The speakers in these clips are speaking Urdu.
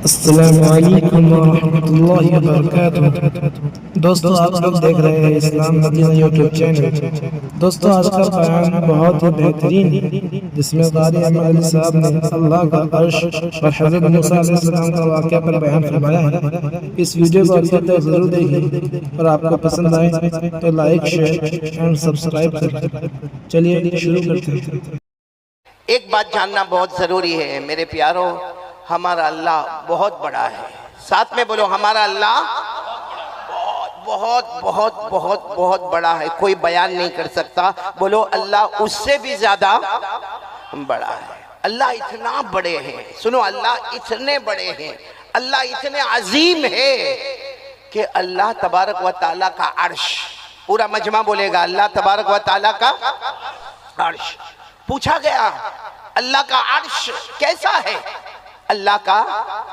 السلام علیکم ورحمۃ اللہ وبرکاتہ۔ دوستو آپ لوگ دیکھ رہے ہیں اسلام مدینہ یوٹیوب چینل۔ دوستو آج کا بیان بہت ہی بہترین ہے، جس میں قاری احمد علی صاحب نے اللہ کا عرش اور حضرت موسیٰ علیہ السلام کا واقعہ پر بیان فرمایا ہے۔ اس ویڈیو کو آخر تک ضرور دیکھیں اور آپ کو پسند آئے تو لائک شیئر اور سبسکرائب کریں۔ چلیے شروع کرتے ہیں۔ ایک بات جاننا بہت ضروری ہے میرے پیاروں، ہمارا اللہ بہت بڑا ہے۔ ساتھ میں بولو، ہمارا اللہ بہت بہت بہت بہت بڑا ہے، کوئی بیان نہیں کر سکتا۔ بولو اللہ اس سے بھی زیادہ بڑا ہے۔ اللہ اتنا بڑے ہیں، سنو، اللہ اتنے بڑے ہیں، اللہ اتنے عظیم ہے کہ اللہ تبارک و تعالیٰ کا عرش، پورا مجمع بولے گا اللہ تبارک و تعالیٰ کا عرش۔ پوچھا گیا اللہ کا عرش کیسا ہے؟ اللہ کا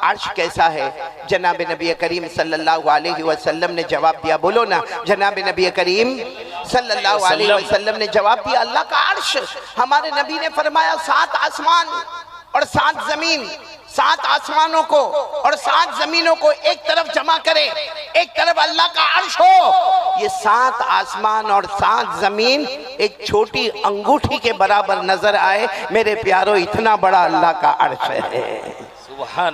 عرش کیسا ہے؟ جناب نبی کریم صلی اللہ علیہ وسلم نے جواب دیا، بولو نا، جناب نبی کریم صلی اللہ علیہ وسلم نے جواب دیا، اللہ کا عرش، ہمارے نبی نے فرمایا 7 آسمان اور 7 زمین، 7 آسمانوں کو اور 7 زمینوں کو ایک طرف جمع کرے، ایک طرف اللہ کا عرش ہو، یہ 7 آسمان اور 7 زمین ایک چھوٹی انگوٹھی کے برابر نظر آئے۔ میرے پیاروں، اتنا بڑا اللہ کا عرش ہے،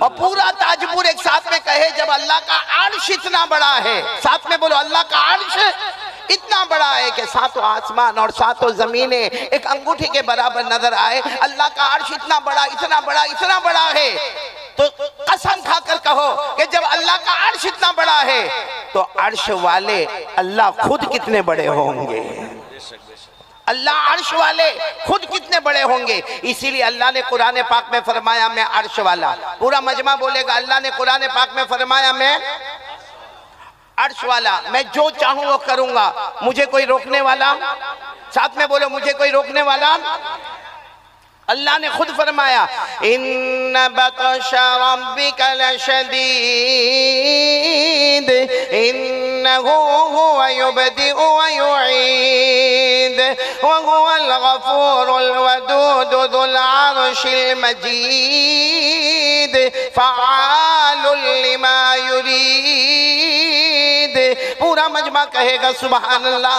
اور پورا تاجپور ایک ساتھ میں کہے جب اللہ کا عرش اتنا بڑا ہے، ساتھ میں بولو اللہ کا عرش اتنا بڑا ہے کہ 7 آسمان اور 7 زمینیں ایک انگوٹھی کے برابر نظر آئے۔ اللہ کا عرش اتنا بڑا اتنا بڑا اتنا بڑا ہے، تو قسم کھا کر کہو کہ جب اللہ کا عرش اتنا بڑا ہے تو عرش والے اللہ خود کتنے بڑے ہوں گے؟ اللہ عرش والے خود کتنے بڑے ہوں گے؟ اسی لیے اللہ نے قرآن پاک میں فرمایا میں عرش والا، پورا مجمع بولے گا، اللہ نے قرآن پاک میں فرمایا میں عرش والا، میں جو چاہوں وہ کروں گا، مجھے کوئی روکنے والا، ساتھ میں بولو مجھے کوئی روکنے والا۔ اللہ نے خود فرمایا ان بطش ربک لشدید انہ هو یبدئ ویعید وهو الغفور الودود ذو العرش المجید فعال لما یرید۔ پورا مجمع کہے گا سبحان اللہ۔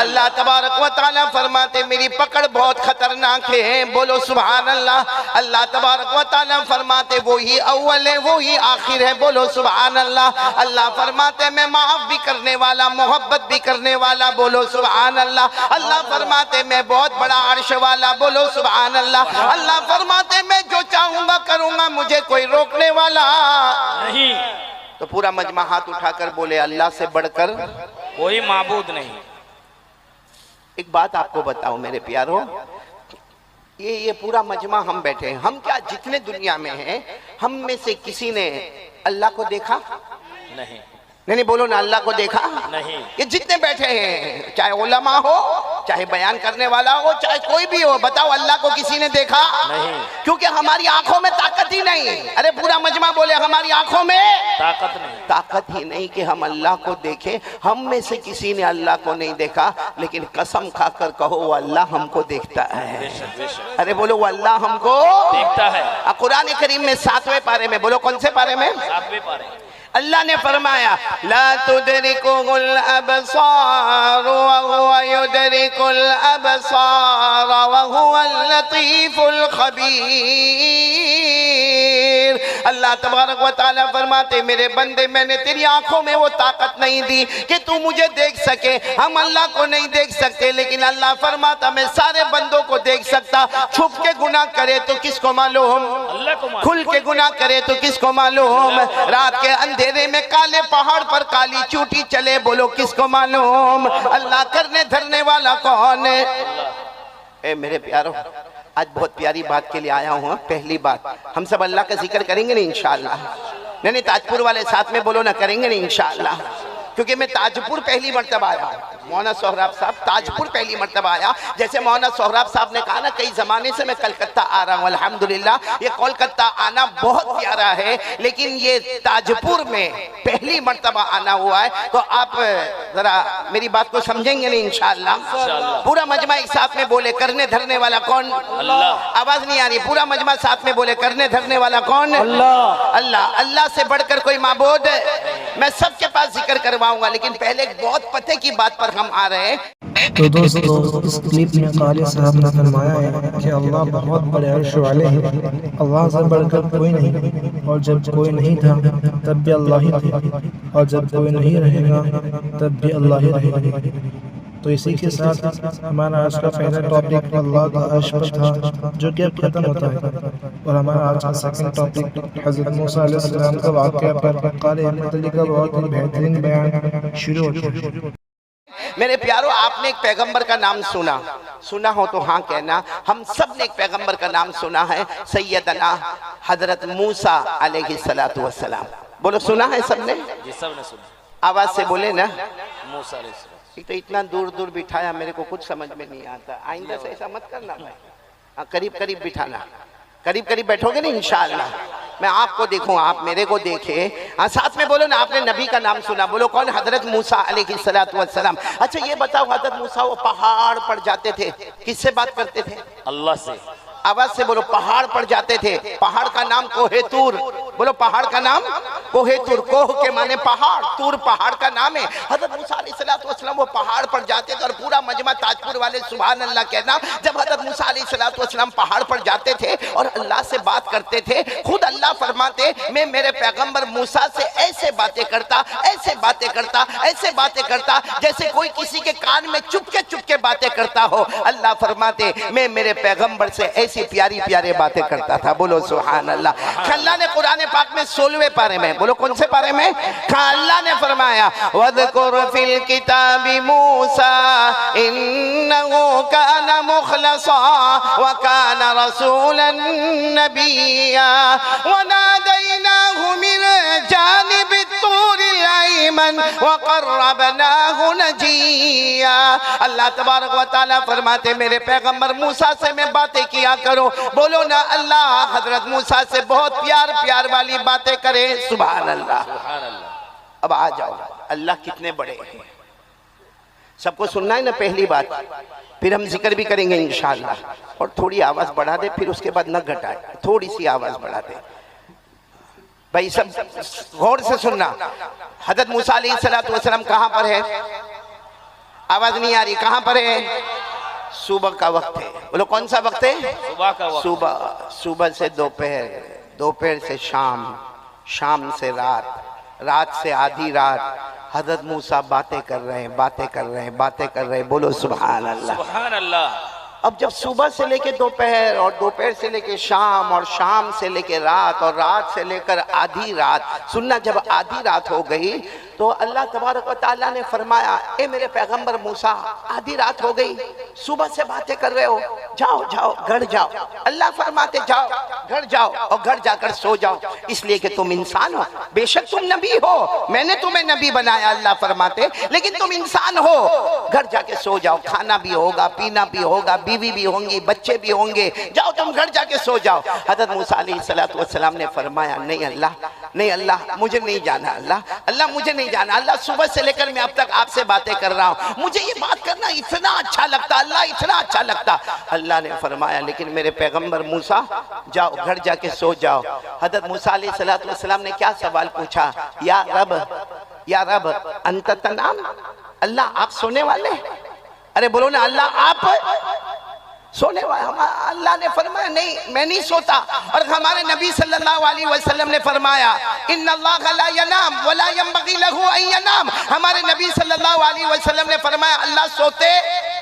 اللہ تبارک و تعالیٰ فرماتے میری پکڑ بہت خطرناک ہے، بولو سبحان اللہ۔ اللہ تبارک و تعالیٰ فرماتے وہی اول ہے وہی آخر ہے، بولو سبحان اللہ۔ اللہ فرماتے میں معاف بھی کرنے والا محبت بھی کرنے والا، بولو سبحان اللہ۔ اللہ فرماتے میں بہت بڑا عرش والا، بولو سبحان اللہ۔ اللہ فرماتے میں جو چاہوں گا کروں گا، مجھے کوئی روکنے والا نہیں۔ تو پورا مجمع ہاتھ اٹھا کر بولے اللہ سے بڑھ کر کوئی معبود نہیں۔ ایک بات آپ کو بتاؤں میرے پیاروں، یہ پورا مجمع ہم بیٹھے ہیں، ہم کیا جتنے دنیا میں ہیں ہم میں سے کسی نے اللہ کو دیکھا؟ نہیں نہیں بولو نا، اللہ کو دیکھا نہیں۔ یہ جتنے بیٹھے ہیں، چاہے علماء ہو، چاہے بیان کرنے والا ہو، چاہے کوئی بھی ہو، بتاؤ اللہ کو کسی نے دیکھا؟ نہیں، کیونکہ ہماری آنکھوں میں طاقت ہی نہیں۔ ارے پورا مجمع بولے ہماری آنکھوں میں طاقت ہی نہیں کہ ہم اللہ کو دیکھیں۔ ہم میں سے کسی نے اللہ کو نہیں دیکھا، لیکن قسم کھا کر کہو وہ اللہ ہم کو دیکھتا ہے۔ ارے بولو وہ اللہ ہم کو دیکھتا ہے۔ قرآن کریم میں 7ویں پارے میں، بولو کون سے پارے میں؟ 7ویں پارے۔ اللہ نے فرمایا لا تدرکہ الابصار وهو يدرک الابصار وهو اللطیف الخبیر۔ اللہ تبارک و تعالیٰ فرماتے میرے بندے میں نے تیری آنکھوں میں وہ طاقت نہیں دی کہ تو مجھے دیکھ سکے۔ ہم اللہ کو نہیں دیکھ سکتے، لیکن اللہ فرماتا میں سارے بندوں کو دیکھ سکتا۔ چھپ کے گناہ کرے تو کس کو معلوم، کھل کے گناہ کرے تو کس کو معلوم، رات کے اندھیرے میں کالے پہاڑ پر کالی چوٹی چلے، بولو کس کو معلوم، اللہ کرنے دھرنے والا کون ہے؟ اے میرے پیاروں، آج بہت پیاری بات کے لیے آیا ہوں۔ پہلی بات، ہم سب اللہ کا ذکر کریں گے نہیں انشاءاللہ؟ نہیں تاجپور والے ساتھ میں بولو نہ، کریں گے نہیں انشاءاللہ؟ کیونکہ میں تاجپور پہلی مرتبہ آیا ہوں. مولانا سہراب صاحب تاجپور پہلی مرتبہ آیا. جیسے مولانا سہراب صاحب نے کہا نا کئی زمانے سے میں کلکتہ آ رہا ہوں, الحمدللہ یہ کولکتہ آنا بہت پیارا ہے, لیکن یہ تاجپور میں پہلی مرتبہ آنا ہوا ہے. تو آپ ذرا میری بات کو سمجھیں گے نہیں انشاءاللہ؟ پورا مجمع ایک ساتھ میں بولے کرنے دھرنے والا کون؟ اللہ. آواز نہیں آ رہی, پورا مجمع ساتھ میں بولے کرنے دھرنے والا کون؟ اللہ. اللہ. اللہ سے بڑھ کر کوئی معبود؟ میں سب کے پاس ذکر کرواؤں گا, لیکن پہلے ایک بہت پتے کی بات پر ہم آ رہے ہیں. تو دوستو اس کلپ میں قاری صاحب نے فرمایا ہے کہ اللہ بہت بڑے عرش والے ہیں, اللہ سے بڑھ کر کوئی نہیں, اور جب کوئی نہیں تھا تب بھی اللہ ہی تھے, اور جب کوئی نہیں رہے گا تب بھی اللہ ہی رہے گا. تو اسی کے ساتھ ہمارا آج کا پہلا ٹاپک اللہ کا عرش پر تھا, جو کہ اب ختم ہوتا ہے, اور ہمارا آج کا سیکنڈ ٹاپک حضرت موسیٰ علیہ السلام کا واقعہ پر قاری احمد علی کا بہت ہی بہترین بیان شروع ہوتا ہے. میرے پیارو, آپ نے ایک پیغمبر کا نام سنا ہو تو ہاں کہنا. ہم سب نے ایک پیغمبر کا نام سنا ہے, سیدنا حضرت موسیٰ علیہ السلام. بولو سنا ہے سب نے؟ جی سب نے سنا. آواز سے بولے نا. موسیٰ علیہ السلام. تو اتنا دور دور بٹھایا, میرے کو کچھ سمجھ میں نہیں آتا. آئندہ سے ایسا مت کرنا بھائی, قریب قریب بٹھانا. قریب قریب بیٹھو گے نا انشاءاللہ. میں آپ کو دیکھوں, آپ میرے کو دیکھیں. ساتھ میں بولو نا, آپ نے نبی کا نام سنا, بولو کون؟ حضرت موسیٰ علیہ السلام. اچھا یہ بتاؤ, حضرت موسیٰ وہ پہاڑ پر جاتے تھے, کس سے بات کرتے تھے؟ اللہ سے. آواز سے بولو. پہاڑ پر جاتے تھے, پہاڑ کا نام کوہ طور. بولو پہاڑ کا نام کوہ طور. کوہ کے معنی پہاڑ, طور پہاڑ کا نام ہے. حضرت موسیٰ علیہ السلام وہ پہاڑ پر جاتے تھے, اور پورا مجمع تاجپور والے سبحان اللہ کہنا. جب حضرت موسیٰ علیہ السلام پہاڑ پر جاتے تھے اور اللہ سے بات کرتے تھے, خود اللہ فرماتے میں میرے پیغمبر موسیٰ سے ایسے باتیں کرتا, ایسے باتیں کرتا, ایسے باتیں کرتا جیسے کوئی کسی کے کان میں چپ کے باتیں کرتا ہو. اللہ فرماتے میں میرے پیغمبر سے ایسی پیاری پیارے باتیں کرتا تھا. بولو سبحان اللہ. اللہ نے قرآن پاک میں 16ویں پارے میں, بولو کون سے پارے میں؟ اللہ نے فرمایا وَذْكُرْ فِي الْكِتَابِ مُوسَىٰ إِنَّهُ كَانَ مُخْلَصًا وَكَانَ رَسُولًا نَبِيًّا وَنَادَيْنَاهُ مِنْ جَانِبِ الطُّورِ الْأَيْمَنِ وَقَرَّبْنَاهُ نَجِيًّا. اللہ تبارک و تعالیٰ فرماتے میرے پیغمبر موسیٰ سے میں باتیں کیا کرو. بولو نا اللہ حضرت موسیٰ سے بہت پیار والی باتیں کرے. سبحان اللہ. سبحان اللہ. اب آ جاؤ, اللہ کتنے بڑے ہیں. سب کو سننا ہے نا پہلی بات, پھر ہم ذکر بھی کریں گے انشاءاللہ. اور تھوڑی آواز بڑھا دے, پھر اس کے بعد نہ گھٹائے, تھوڑی سی آواز بڑھا دے بھائی. سب غور سے سننا. حضرت موسیٰ علیہ السلام کہاں پر ہے؟ آواز نہیں آ رہی, کہاں پر ہے؟ صبح کا وقت ہے. بولو کون سا وقت ہے؟ صبح کا وقت. صبح سے دوپہر, دوپہر سے شام, شام سے رات, رات سے آدھی رات. حضرت موسیٰ باتیں کر رہے ہیں. بولو سبحان اللہ. سبحان اللہ. اب جب صبح سے لے کے دوپہر, اور دوپہر سے لے کے شام, اور شام سے لے کے رات, اور رات سے لے کر آدھی رات. سننا, جب آدھی رات ہو گئی تو اللہ تبارک و تعالیٰ نے فرمایا اے میرے پیغمبر موسیٰ, آدھی رات ہو گئی, صبح سے باتیں کر رہے ہو, جاؤ گھر جاؤ. اللہ فرماتے جاؤ گھر جاؤ, اور گھر جا کر سو جاؤ, اس لیے کہ تم انسان ہو. بے شک تم نبی ہو, میں نے تمہیں نبی بنایا اللہ فرماتے, لیکن تم انسان ہو. گھر جا کے سو جاؤ, کھانا بھی ہوگا, پینا بھی ہوگا, بیوی بھی ہوں گی, بچے بھی ہوں گے, جاؤ تم گھر جا کے سو جاؤ. حضرت موسیٰ علیہ السلام نے فرمایا نہیں اللہ مجھے نہیں جانا. اللہ مجھے نہیں جانا. اللہ صبح سے لے کر میں اب تک آپ سے باتیں کر رہا ہوں, مجھے یہ بات کرنا اتنا اچھا لگتا, اللہ اتنا اچھا لگتا. اللہ نے فرمایا لیکن میرے پیغمبر موسیٰ جاؤ گھر جا کے سو جاؤ. حضرت موسیٰ علیہ السلام نے کیا سوال پوچھا؟ یا رب انت تنام, اللہ آپ سونے والے؟ ارے بولو نا, اللہ آپ سونے والا؟ اللہ نے فرمایا نہیں, میں نہیں سوتا. اور ہمارے نبی صلی اللہ علیہ وسلم نے فرمایا ان اللہ لا ینام ولا ينبغي له ان ينام. ہمارے نبی صلی اللہ علیہ وسلم نے فرمایا اللہ سوتے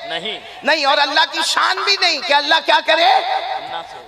نہیں, اور اللہ کی شان بھی نہیں کہ اللہ کیا کرے,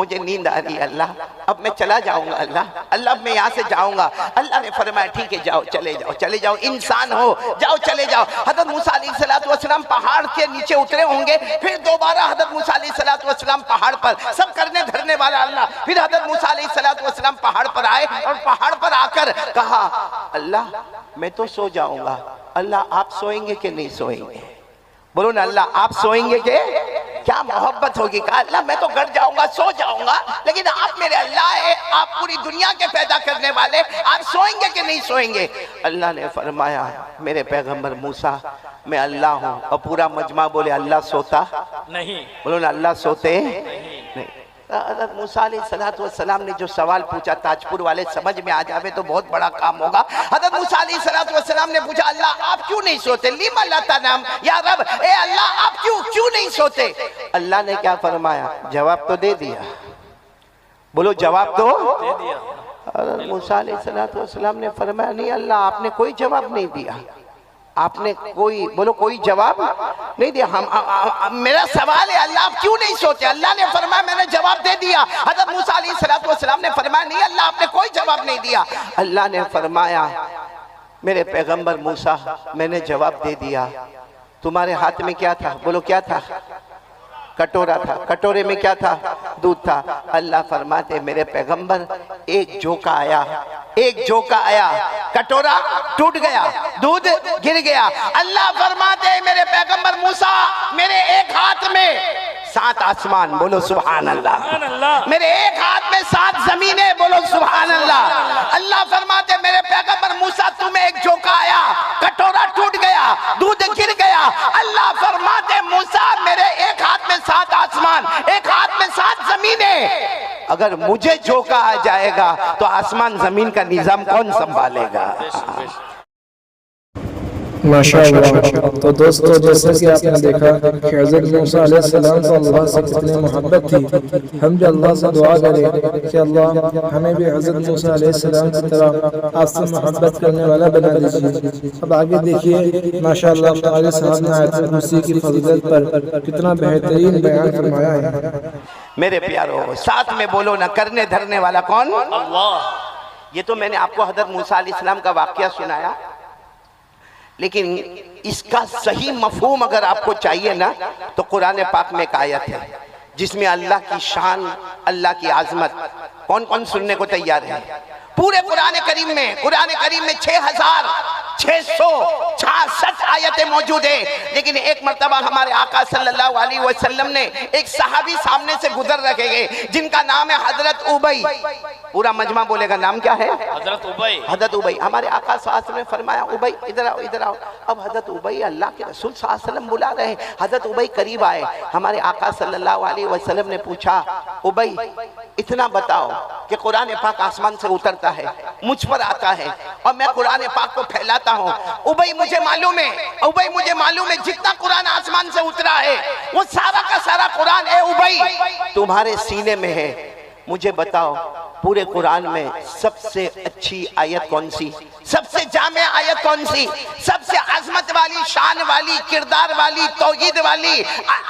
مجھے نیند آ رہی ہے اللہ، اب میں چلا جاؤں گا اللہ، اللہ اب میں یہاں سے جاؤں گا۔ اللہ نے فرمایا ٹھیک ہے جاؤ، چلے جاؤ، انسان ہو، جاؤ چلے جاؤ۔ حضرت موسیٰ علیہ السلام پہاڑ کے نیچے اترے ہوں گے، پھر دوبارہ حضرت موسیٰ علیہ السلام پہاڑ پر، سب کرنے دھرنے والا اللہ، پھر حضرت موسیٰ علیہ السلام پہاڑ پر آئے اور پہاڑ پر آ کر کہا اللہ میں تو سو جاؤں گا، اللہ آپ سوئیں گے کہ نہیں سوئیں گے؟ بولو نا اللہ آپ سوئیں گے کہ؟ کیا محبت ہوگی، کہا اللہ میں تو گھر جاؤں گا، سو جاؤں گا، لیکن آپ میرے اللہ ہے، آپ پوری دنیا کے پیدا کرنے والے، آپ سوئیں گے کہ نہیں سوئیں گے؟ اللہ نے فرمایا میرے پیغمبر موسیٰ میں اللہ ہوں، اور پورا مجمع بولے اللہ سوتا نہیں، بولو نا اللہ سوتے نہیں۔ حضرت موسیٰ علیہ السلام نے جو سوال پوچھا تاجپور والے سمجھ میں آ جاوے تو بہت بڑا کام ہوگا۔ حضرت موسیٰ علیہ السلام نے پوچھا اللہ آپ کیوں نہیں سوتے؟ لیما لا تنام، یا رب اے اللہ آپ کیوں نہیں سوتے؟ اللہ نے کیا فرمایا؟ جواب تو دے دیا، بولو جواب تو دے دیا۔ حضرت موسیٰ علیہ السلام نے فرمایا نہیں اللہ آپ نے کوئی جواب نہیں دیا، آپ نے کوئی جواب نہیں دیا، میرا سوال ہے اللہ آپ کیوں نہیں سوتے؟ اللہ نے فرمایا میں نے جواب دے دیا۔ حضرت موسیٰ علیہ السلام نے فرمایا نہیں اللہ آپ نے کوئی جواب نہیں دیا۔ اللہ نے فرمایا میرے پیغمبر موسیٰ میں نے جواب دے دیا، تمہارے ہاتھ میں کیا تھا؟ بولو کیا تھا؟ کٹورا تھا، کٹورے میں کیا تھا؟ دودھ تھا۔ اللہ فرماتے میرے پیغمبر ایک جھونکا آیا، کٹورا ٹوٹ گیا، دودھ گر گیا۔ اللہ فرماتے میرے پیغمبر موسیٰ میرے ایک ہاتھ میں 7 آسمان، بولو سبحان اللہ، میرے ایک ہاتھ میں 7 زمینیں، بولو سبحان اللہ۔ اللہ فرماتے میرے پیغمبر موسیٰ تمہیں ایک جھونکا آیا، کٹورا ٹوٹ گیا، دودھ گر گیا۔ اللہ فرماتے موسیٰ میرے ایک ہاتھ میں 7 آسمان، ایک ہاتھ میں 7 زمینیں، اگر مجھے جھونکا آ جائے گا تو آسمان زمین کا نظام کون سنبھالے گا؟ ماشاءاللہ۔ تو دوستو جیسا کہ آپ نے دیکھا کہ حضرت موسیٰ علیہ السلام کو اللہ سے کتنی محبت تھی، ہم بھی اللہ سے دعا کریں کہ اللہ ہمیں بھی حضرت موسیٰ علیہ السلام کی طرح آپ سے محبت کرنے والا بنا دیجیے۔ اب آگے دیکھیے ماشاءاللہ ہمارے صاحب نے آیت الکرسی کی فضیلت پر کتنا بہترین بیان فرمایا ہے۔ میرے پیارو ساتھ میں بولو نا کرنے دھرنے والا کون؟ اللہ۔ یہ تو میں نے آپ کو حضرت موسیٰ علیہ السلام کا واقعہ سنایا، لیکن اس کا صحیح مفہوم اگر آپ کو چاہیے نا تو قرآن پاک میں ایک آیت ہے جس میں اللہ کی شان، اللہ کی عظمت کون سننے کو تیار ہے؟ پورے قرآن کریم میں 6666 آیتیں موجود ہیں، لیکن ایک مرتبہ ہمارے آقا صلی اللہ علیہ وسلم نے ایک صحابی سامنے سے گزر رکھے گئے جن کا نام ہے حضرت ابی۔ پورا مجمع بولے گا نام کیا ہے؟ حضرت ابی۔ ہمارے آقا صلی اللہ علیہ وسلم نے فرمایا ابی ادھر آؤ۔ اب حضرت ابی اللہ کے رسول صلی اللہ علیہ وسلم بلا رہے ہیں، حضرت ابی قریب آئے، ہمارے آقا صلی اللہ علیہ وسلم نے پوچھا ابی اتنا بتاؤ کہ قرآن پاک آسمان سے اترتا ہے، مجھ پر آتا ہے اور میں قرآن پاک کو پھیلاتا ہوں، ابی مجھے معلوم ہے جتنا قرآن آسمان سے اترا ہے وہ سارا کا سارا قرآن اے ابی تمہارے سینے میں ہے، مجھے بتاؤ پورے قرآن میں سب سے اچھی آیت کون سی، سب سے جامع آیت کون سی، سب سے عظمت والی، شان والی، کردار والی، توحید والی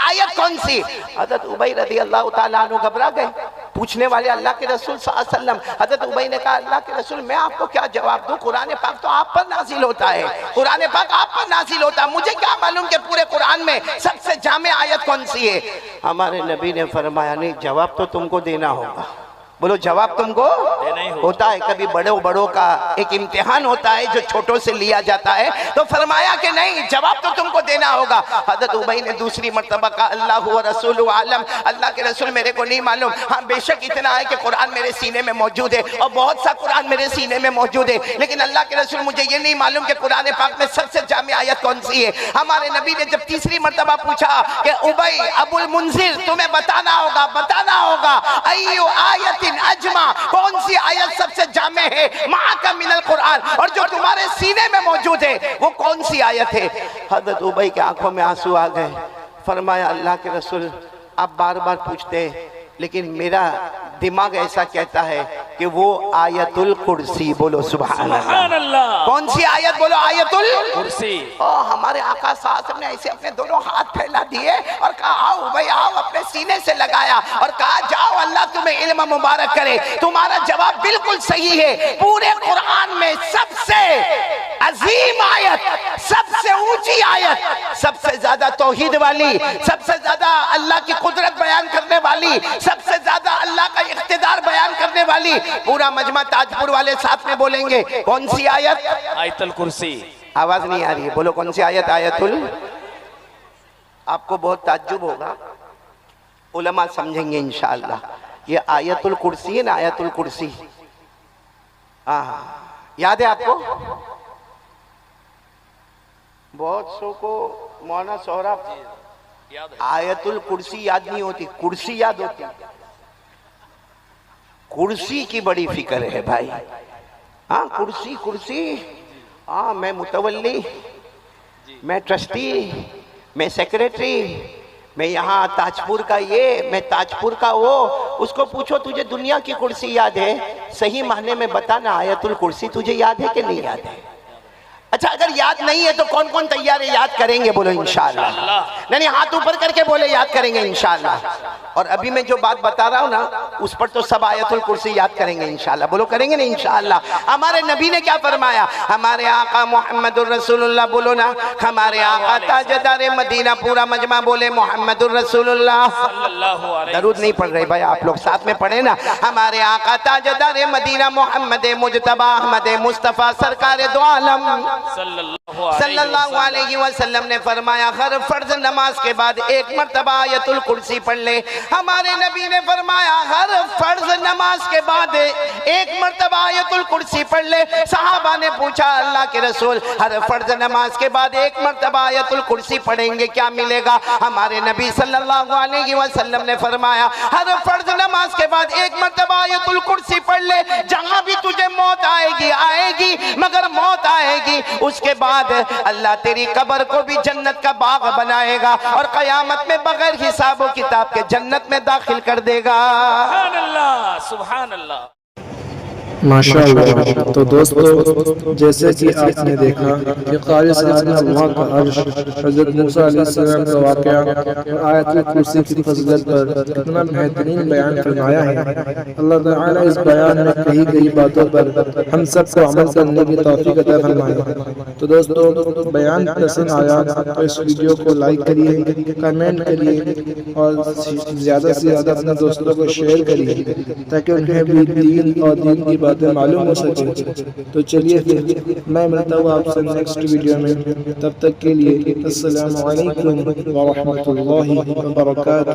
آیت کون سی؟ حضرت ابی رضی اللہ تعالیٰ عنہ گھبرا گئے، پوچھنے والے اللہ کے رسول صلی اللہ علیہ وسلم۔ حضرت ابی نے کہا اللہ کے رسول میں آپ کو کیا جواب دوں، قرآن پاک تو آپ پر نازل ہوتا ہے، قرآن پاک آپ پر نازل ہوتا ہے، مجھے کیا معلوم کہ پورے قرآن میں سب سے جامع آیت کون سی ہے؟ ہمارے نبی نے فرمایا نہیں جواب تو تم کو دینا ہوگا، بولو جواب تم کو ہوتا ہے، کبھی بڑوں کا ایک امتحان ہوتا ہے جو چھوٹوں سے لیا جاتا ہے، تو فرمایا کہ نہیں جواب تو تم کو دینا ہوگا۔ حضرت ابی نے دوسری مرتبہ کہا اللہ و رسول عالم، اللہ کے رسول میرے کو نہیں معلوم، ہاں بے شک اتنا ہے کہ قرآن میرے سینے میں موجود ہے اور بہت سا قرآن میرے سینے میں موجود ہے، لیکن اللہ کے رسول مجھے یہ نہیں معلوم کہ قرآن پاک میں سب سے جامع آیت کون سی ہے۔ ہمارے نبی نے جب تیسری مرتبہ پوچھا کہ ابی ابو المنذر تمہیں بتانا ہوگا ایو آیت اجمع، کون سی آیت سب سے جامع ہے معک من القرآن، اور جو تمہارے سینے میں موجود ہے وہ کون سی آیت ہے؟ حضرت ابی کے آنکھوں میں آنسو آ گئے، فرمایا اللہ کے رسول آپ بار بار پوچھتے لیکن میرا دماغ ایسا کہتا ہے کہ وہ آیت الکرسی، بولو سبحان اللہ۔ کون سی آیت؟ بولو آیت الکرسی۔ ہمارے آقا صلی اللہ علیہ وسلم نے ایسے اپنے دونوں ہاتھ پھیلا دیے اور کہا آؤ بھائی آؤ، اپنے سینے سے لگایا اور کہا جاؤ اللہ تمہیں علم مبارک کرے. تمہارا جواب بالکل صحیح ہے. پورے قرآن میں سب سے عظیم آیت, سب سے اونچی آیت, سب سے زیادہ توحید والی, سب سے زیادہ اللہ کی قدرت بیان کرنے والی, سب سے زیادہ اللہ کا اقتدار بیان کرنے والی, پورا مجمع تاج پور والے ساتھ میں بولیں گے, کون سی آیت؟ آیت الکرسی. آواز نہیں آ رہی ہے, بولو کون سی آیت؟ آیت آپ کو بہت تعجب ہوگا, علماء سمجھیں گے انشاءاللہ. یہ آیت الکرسی ہے نا, آیت الکرسی, یاد ہے آپ کو؟ بہت سو کو مولانا سہراب آیت الکرسی یاد نہیں ہوتی, کرسی یاد ہوتی. کرسی کی بڑی فکر ہے بھائی. ہاں کرسی, کرسی, ہاں میں متولی, میں ٹرسٹی, میں سیکریٹری, میں یہاں تاجپور کا یہ, میں تاجپور کا وہ. اس کو پوچھو تجھے دنیا کی کرسی یاد ہے؟ صحیح معنی میں بتانا آیت الکرسی تجھے یاد ہے کہ نہیں یاد ہے؟ اچھا اگر یاد نہیں ہے تو کون کون تیار ہے یاد کریں گے؟ بولو انشاءاللہ. نہیں ہاتھ اوپر کر کے بولے یاد کریں گے انشاءاللہ. اور ابھی میں جو بات بتا رہا ہوں نا اس پر تو سب آیت الکرسی یاد کریں گے انشاءاللہ. بولو کریں گے نا انشاءاللہ. ہمارے نبی نے کیا فرمایا؟ ہمارے آقا محمد الرسول اللہ, بولو نا, ہمارے آقا تاجدار مدینہ, پورا مجمع بولے محمد الرسول اللہ. درود نہیں پڑھ رہے بھائی آپ لوگ, ساتھ میں پڑھیں نا. ہمارے آقا تاجدار مدینہ محمد مجتبی احمد مصطفیٰ سرکار دو عالم صلی اللہ علیہ وسلم نے فرمایا ہر فرض نماز کے بعد ایک مرتبہ آیت الکرسی پڑھ لے. ہمارے نبی نے فرمایا ہر فرض نماز کے بعد ایک مرتبہ آیت الکرسی پڑھ لے. صحابہ نے پوچھا اللہ کے رسول ہر فرض نماز کے بعد ایک مرتبہ آیت الکرسی پڑھیں گے کیا ملے گا؟ ہمارے نبی صلی اللہ علیہ وسلم نے فرمایا ہر فرض نماز کے بعد ایک مرتبہ آیت الکرسی پڑھ لے. جہاں بھی تجھے موت آئے گی مگر موت آئے گی, اس کے بعد اللہ تیری قبر کو بھی جنت کا باغ بنائے گا اور قیامت میں بغیر حساب و کتاب کے جنت میں داخل کر دے گا. سبحان اللہ, سبحان اللہ. ماشاءاللہ. تو دوستو جیسے کہ آپ نے دیکھا کہ قاری صاحب نے اللہ کا عرش, حضرت موسیٰ علیہ السلام کا واقعہ اور آیت الکرسی کی فضیلت پر کتنا بہترین بیان فرمایا ہے. اللہ تعالیٰ اس بیان میں کہی گئی باتوں پر ہم سب کو عمل کرنے کی توفیق عطا فرمائے. تو دوستو بیان پسند آیا تو اس ویڈیو کو لائک کریے, کمنٹ کریے اور زیادہ سے زیادہ اپنے دوستوں کو شیئر کریے تاکہ انہیں بھی دین اور دین کی باتیں معلوم ہو سکے. تو چلیے پھر میں ملتا ہوں آپ سے نیکسٹ ویڈیو میں. تب تک کے لیے السلام علیکم ورحمۃ اللہ وبرکاتہ.